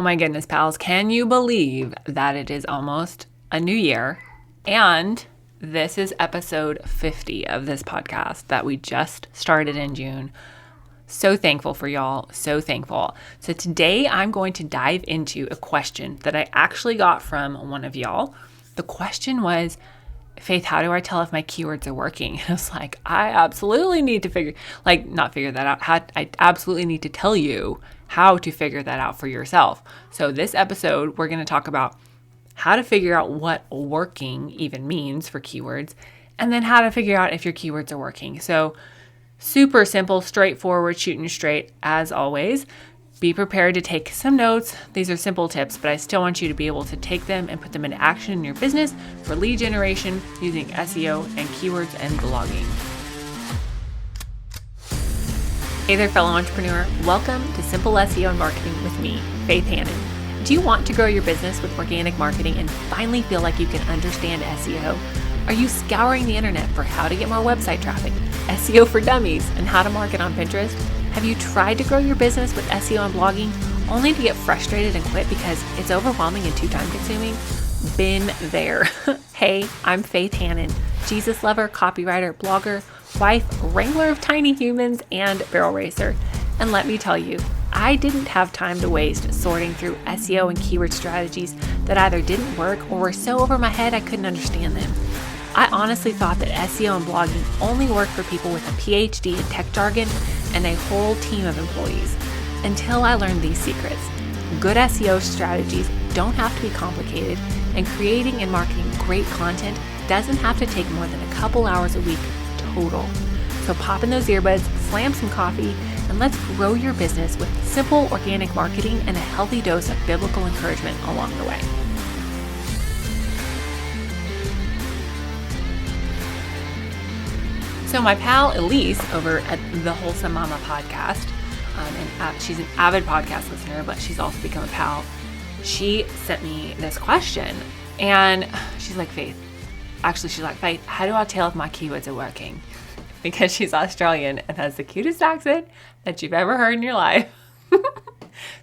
Oh my goodness, pals. Can you believe that it is almost a new year? And this is episode 50 of this podcast that we just started in June. So thankful for y'all. So thankful. So today I'm going to dive into a question that I actually got from one of y'all. The question was, Faith, how do I tell if my keywords are working? And I was like, I absolutely need to not figure that out. I absolutely need to tell you how to figure that out for yourself. So this episode, we're going to talk about how to figure out what working even means for keywords, and then how to figure out if your keywords are working. So super simple, straightforward, shooting straight as always. Be prepared to take some notes. These are simple tips, but I still want you to be able to take them and put them into action in your business for lead generation using SEO and keywords and blogging. Hey there, fellow entrepreneur. Welcome to Simple SEO and Marketing with me, Faith Hannon. Do you want to grow your business with organic marketing and finally feel like you can understand SEO? Are you scouring the internet for how to get more website traffic, SEO for dummies, and how to market on Pinterest? Have you tried to grow your business with SEO and blogging only to get frustrated and quit because it's overwhelming and too time consuming? Been there. Hey, I'm Faith Hannon, Jesus lover, copywriter, blogger, wife, wrangler of tiny humans, and barrel racer. And let me tell you, I didn't have time to waste sorting through SEO and keyword strategies that either didn't work or were so over my head I couldn't understand them. I honestly thought that SEO and blogging only worked for people with a PhD in tech jargon and a whole team of employees, until I learned these secrets. Good SEO strategies don't have to be complicated, and creating and marketing great content doesn't have to take more than a couple hours a week total. So pop in those earbuds, slam some coffee, and let's grow your business with simple organic marketing and a healthy dose of biblical encouragement along the way. So my pal Elise over at the Wholesome Mama podcast, and she's an avid podcast listener, but she's also become a pal. She sent me this question, and she's like, Faith, how do I tell if my keywords are working? Because she's Australian and has the cutest accent that you've ever heard in your life.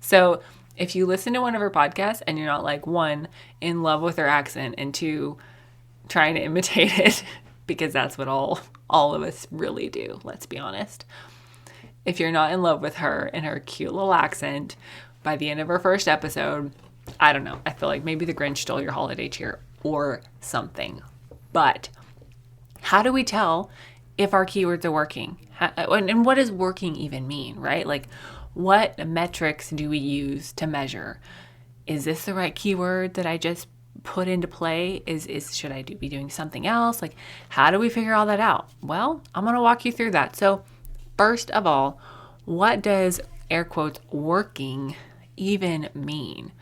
So if you listen to one of her podcasts and you're not like, one, in love with her accent, and two, trying to imitate it, because that's what all of us really do, let's be honest. If you're not in love with her and her cute little accent, by the end of her first episode, I don't know, I feel like maybe the Grinch stole your holiday cheer or something. But how do we tell if our keywords are working? And what does working even mean, right? Like, what metrics do we use to measure? Is this the right keyword that I just put into play? Should I be doing something else? Like, how do we figure all that out? Well, I'm going to walk you through that. So first of all, what does air quotes working even mean?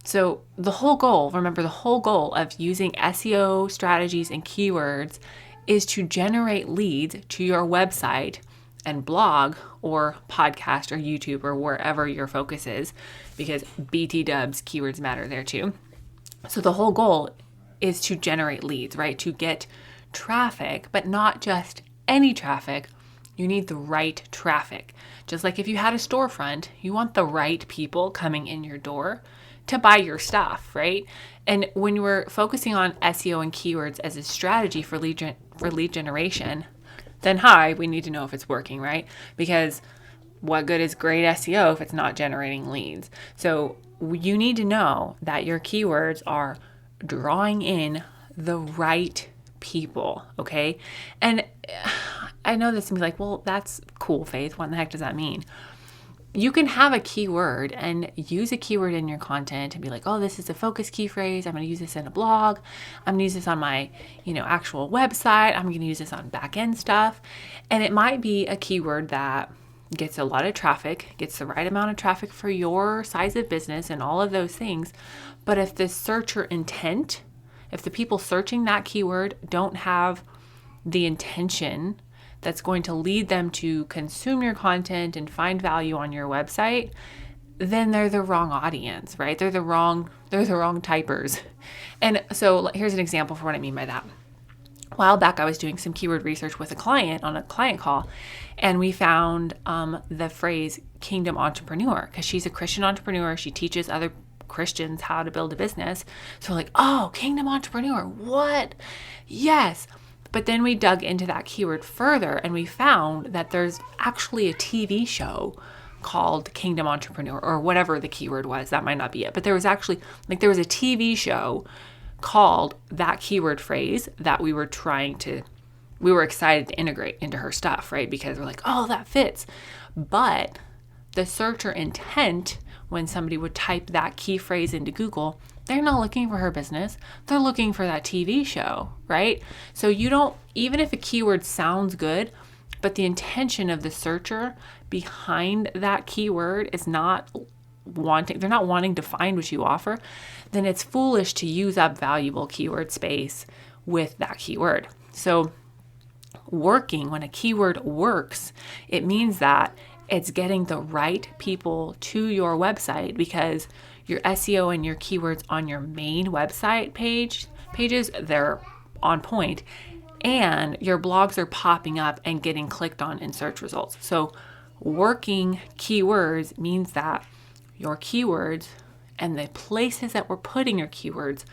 So the whole goal of using SEO strategies and keywords is to generate leads to your website and blog or podcast or YouTube or wherever your focus is, because BT dubs, keywords matter there too. So the whole goal is to generate leads, right? To get traffic, but not just any traffic. You need the right traffic. Just like if you had a storefront, you want the right people coming in your door to buy your stuff, right? And when we're focusing on SEO and keywords as a strategy for lead generation, then we need to know if it's working, right? Because what good is great SEO if it's not generating leads? So you need to know that your keywords are drawing in the right people, okay? And I know this can be like, well, that's cool, Faith. What in the heck does that mean? You can have a keyword and use a keyword in your content and be like, oh, this is a focus key phrase. I'm going to use this in a blog. I'm going to use this on my, actual website. I'm going to use this on back end stuff. And it might be a keyword that gets a lot of traffic, gets the right amount of traffic for your size of business and all of those things. But if the searcher intent, if the people searching that keyword don't have the intention that's going to lead them to consume your content and find value on your website, then they're the wrong audience, right? They're the wrong typers. And so here's an example for what I mean by that. while back, I was doing some keyword research with a client on a client call, and we found the phrase kingdom entrepreneur, because she's a Christian entrepreneur. She teaches other Christians how to build a business. So we're like, oh, kingdom entrepreneur, what? Yes. But then we dug into that keyword further, and we found that there's actually a TV show called Kingdom Entrepreneur, or whatever the keyword was. That might not be it. But there was actually, there was a TV show called that keyword phrase that we were excited to integrate into her stuff, right? Because we're like, oh, that fits. But the searcher intent, when somebody would type that key phrase into Google, they're not looking for her business. They're looking for that TV show, right? So even if a keyword sounds good, but the intention of the searcher behind that keyword is they're not wanting to find what you offer, then it's foolish to use up valuable keyword space with that keyword. So when a keyword works, it means that it's getting the right people to your website, because your SEO and your keywords on your main website pages, they're on point, and your blogs are popping up and getting clicked on in search results. So working keywords means that your keywords and the places that we're putting your keywords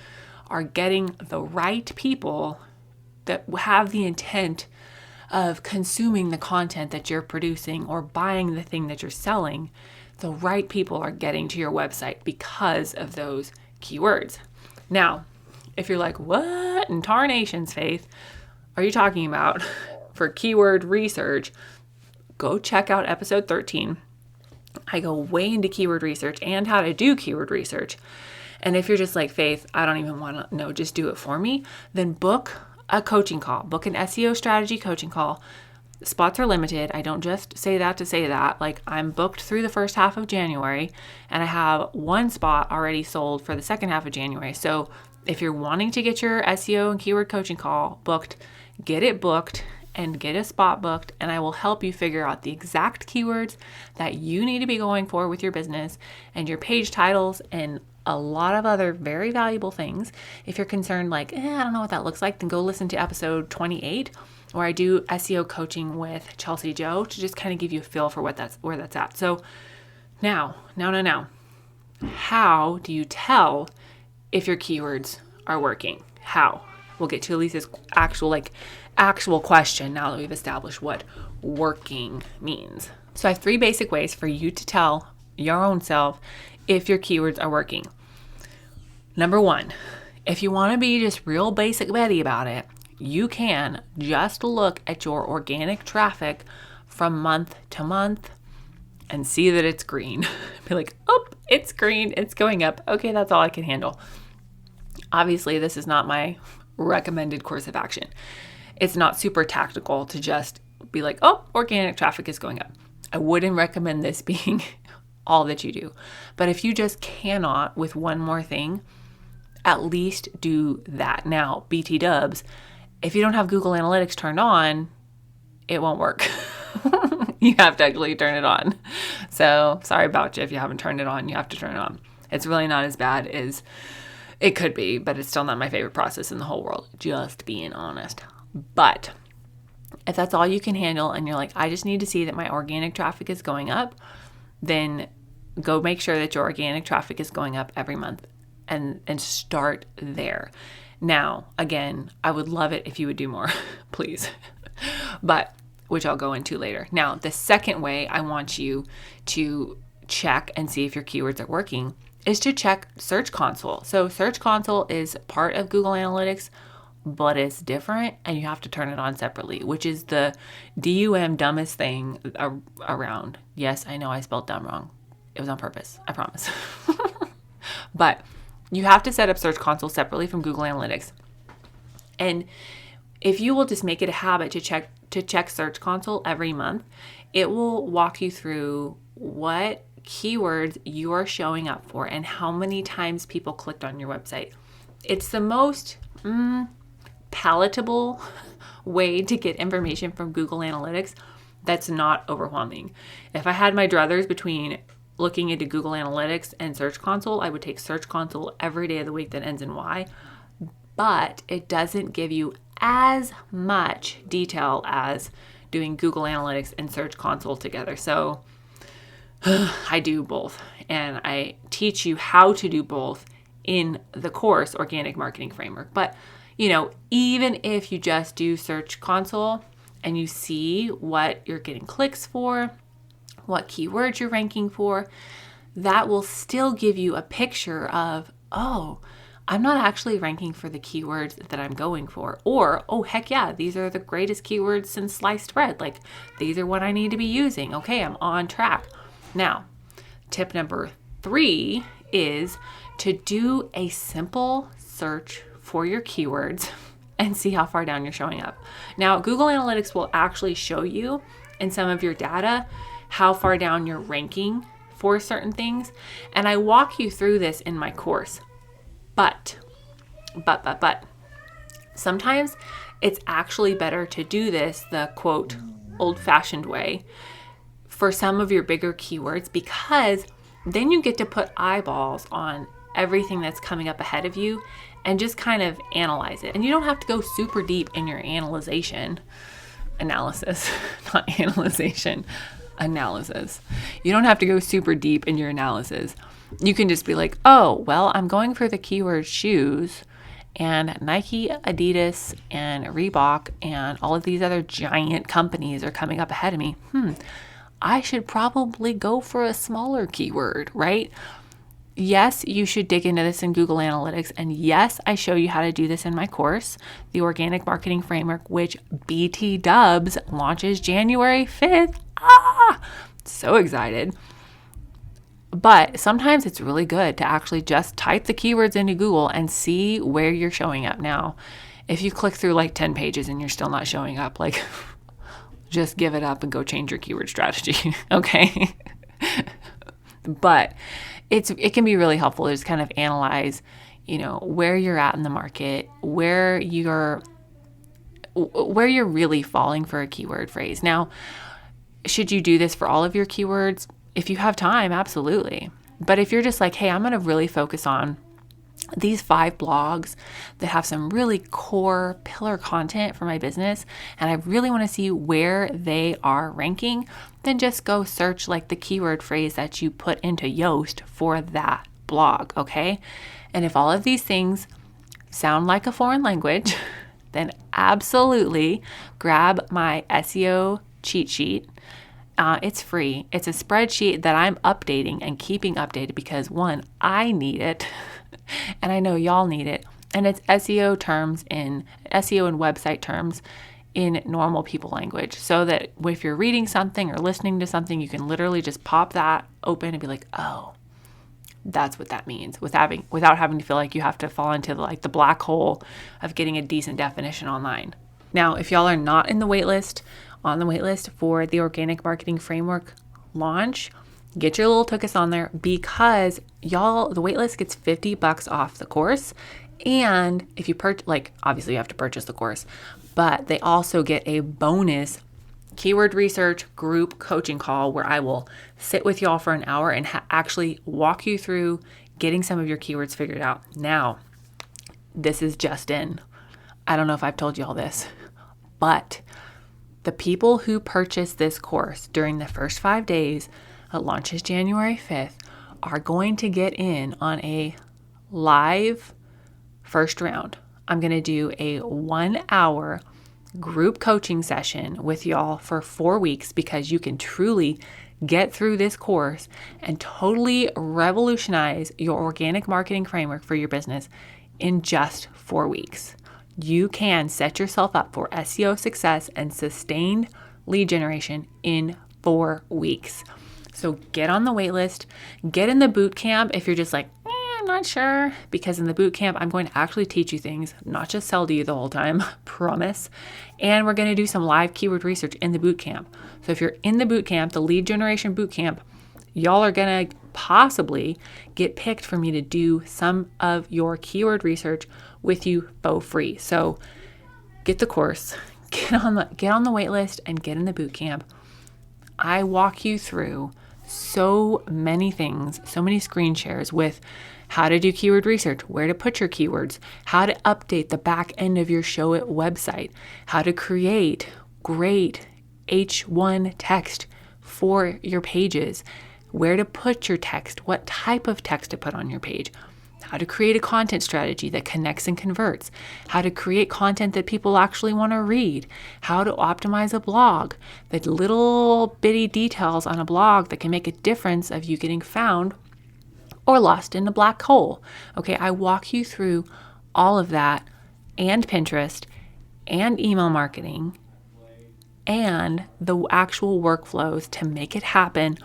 are getting the right people that have the intent of consuming the content that you're producing or buying the thing that you're selling. The right people are getting to your website because of those keywords. Now, if you're like, what in tarnations, Faith, are you talking about for keyword research? Go check out episode 13. I go way into keyword research and how to do keyword research. And if you're just like, Faith, I don't even want to know, just do it for me, then book a coaching call. Book an SEO strategy coaching call. Spots are limited. I don't just say that to say that. Like, I'm booked through the first half of January, and I have one spot already sold for the second half of January. So if you're wanting to get your SEO and keyword coaching call booked, get it booked and get a spot booked, and I will help you figure out the exact keywords that you need to be going for with your business and your page titles and a lot of other very valuable things. If you're concerned like, I don't know what that looks like, then go listen to episode 28, where I do SEO coaching with Chelsea Joe to just kind of give you a feel for where that's at. So now, how do you tell if your keywords are working? How? We'll get to Elise's actual question now that we've established what working means. So I have 3 basic ways for you to tell your own self if your keywords are working. Number 1, if you want to be just real basic Betty about it, you can just look at your organic traffic from month to month and see that it's green. Be like, oh, it's green, it's going up. Okay, that's all I can handle. Obviously, this is not my recommended course of action. It's not super tactical to just be like, oh, organic traffic is going up. I wouldn't recommend this being all that you do. But if you just cannot with one more thing, at least do that. Now, BT dubs, if you don't have Google Analytics turned on, it won't work. You have to actually turn it on. So sorry about you if you haven't turned it on. You have to turn it on. It's really not as bad as it could be, but it's still not my favorite process in the whole world, just being honest. But if that's all you can handle and you're like, I just need to see that my organic traffic is going up, then go make sure that your organic traffic is going up every month and start there. Now, again, I would love it if you would do more, please. But which I'll go into later. Now, the second way I want you to check and see if your keywords are working is to check Search Console. So Search Console is part of Google Analytics, but it's different and you have to turn it on separately, which is the dumbest thing around. Yes, I know I spelled dumb wrong. It was on purpose, I promise. But you have to set up Search Console separately from Google Analytics. And if you will just make it a habit to check Search Console every month, it will walk you through what keywords you are showing up for and how many times people clicked on your website. It's the most palatable way to get information from Google Analytics that's not overwhelming. If I had my druthers between looking into Google Analytics and Search Console, I would take Search Console every day of the week that ends in Y, but it doesn't give you as much detail as doing Google Analytics and Search Console together. So I do both, and I teach you how to do both in the course Organic Marketing Framework. But, even if you just do Search Console and you see what you're getting clicks for, what keywords you're ranking for, that will still give you a picture of, oh, I'm not actually ranking for the keywords that I'm going for. Or, oh, heck yeah, these are the greatest keywords since sliced bread. Like, these are what I need to be using. Okay, I'm on track. Now, tip number 3 is to do a simple search for your keywords and see how far down you're showing up. Now, Google Analytics will actually show you in some of your data how far down you're ranking for certain things. And I walk you through this in my course. But, sometimes it's actually better to do this the quote, old-fashioned way for some of your bigger keywords, because then you get to put eyeballs on everything that's coming up ahead of you and just kind of analyze it. And you don't have to go super deep in your analysis. You don't have to go super deep in your analysis. You can just be like, oh, well, I'm going for the keyword shoes, and Nike, Adidas, and Reebok, and all of these other giant companies are coming up ahead of me. I should probably go for a smaller keyword, right? Yes, you should dig into this in Google Analytics. And yes, I show you how to do this in my course, the Organic Marketing Framework, which BT Dubs launches January 5th. So excited. But sometimes it's really good to actually just type the keywords into Google and see where you're showing up. Now, if you click through like 10 pages and you're still not showing up, like, just give it up and go change your keyword strategy, okay? But it can be really helpful to just kind of analyze, where you're at in the market, where you're really falling for a keyword phrase. Now, should you do this for all of your keywords? If you have time, absolutely. But if you're just like, hey, I'm going to really focus on these 5 blogs that have some really core pillar content for my business, and I really want to see where they are ranking, then just go search like the keyword phrase that you put into Yoast for that blog, okay? And if all of these things sound like a foreign language, then absolutely grab my SEO cheat sheet. It's free. It's a spreadsheet that I'm updating and keeping updated because, one, I need it and I know y'all need it. And it's SEO and website terms in normal people language, so that if you're reading something or listening to something, you can literally just pop that open and be like, oh, that's what that means, without having to feel like you have to fall into the black hole of getting a decent definition online. Now, if y'all are not on the waitlist for the Organic Marketing Framework launch, get your little tickets on there, because y'all, the waitlist gets $50 off the course. And if you obviously you have to purchase the course, but they also get a bonus keyword research group coaching call where I will sit with y'all for an hour and actually walk you through getting some of your keywords figured out. Now, this is just in. I don't know if I've told you all this, but the people who purchase this course during the first 5 days, it launches January 5th, are going to get in on a live first round. I'm going to do a 1-hour group coaching session with y'all for 4 weeks, because you can truly get through this course and totally revolutionize your organic marketing framework for your business in just 4 weeks. You can set yourself up for SEO success and sustained lead generation in 4 weeks. So get on the wait list, get in the boot camp if you're just like, I'm not sure, because in the boot camp, I'm going to actually teach you things, not just sell to you the whole time, promise. And we're going to do some live keyword research in the boot camp. So if you're in the boot camp, the lead generation boot camp, y'all are going to possibly get picked for me to do some of your keyword research with you for free. So get the course, get on the wait list, and get in the boot camp. I walk you through so many things, so many screen shares with how to do keyword research, where to put your keywords, how to update the back end of your Showit website, how to create great H1 text for your pages, where to put your text, what type of text to put on your page, how to create a content strategy that connects and converts, how to create content that people actually want to read, how to optimize a blog, the little bitty details on a blog that can make a difference of you getting found or lost in a black hole. Okay, I walk you through all of that and Pinterest and email marketing and the actual workflows to make it happen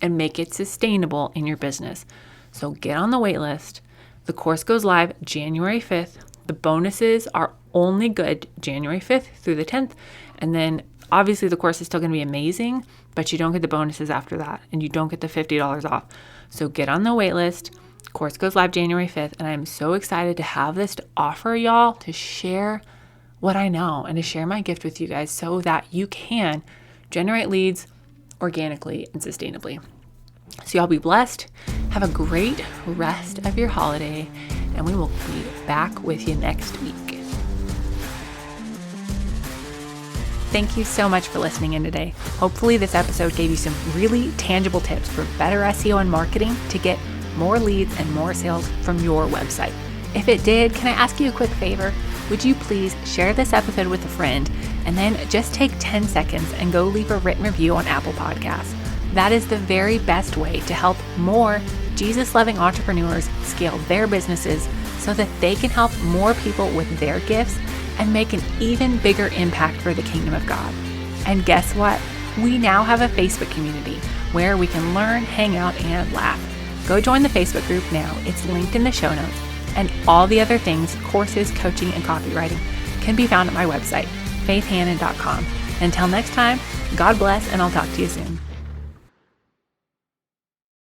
and make it sustainable in your business. So get on the wait list. The course goes live January 5th. The bonuses are only good January 5th through the 10th. And then obviously the course is still going to be amazing, but you don't get the bonuses after that and you don't get the $50 off. So get on the wait list. Course goes live January 5th. And I'm so excited to have this to offer y'all, to share what I know and to share my gift with you guys so that you can generate leads organically and sustainably. So y'all be blessed. Have a great rest of your holiday, and we will be back with you next week. Thank you so much for listening in today. Hopefully this episode gave you some really tangible tips for better SEO and marketing to get more leads and more sales from your website. If it did, can I ask you a quick favor? Would you please share this episode with a friend and then just take 10 seconds and go leave a written review on Apple Podcasts? That is the very best way to help more Jesus-loving entrepreneurs scale their businesses so that they can help more people with their gifts and make an even bigger impact for the kingdom of God. And guess what? We now have a Facebook community where we can learn, hang out, and laugh. Go join the Facebook group now. It's linked in the show notes. And all the other things, courses, coaching, and copywriting can be found at my website, faithhannon.com. Until next time, God bless, and I'll talk to you soon.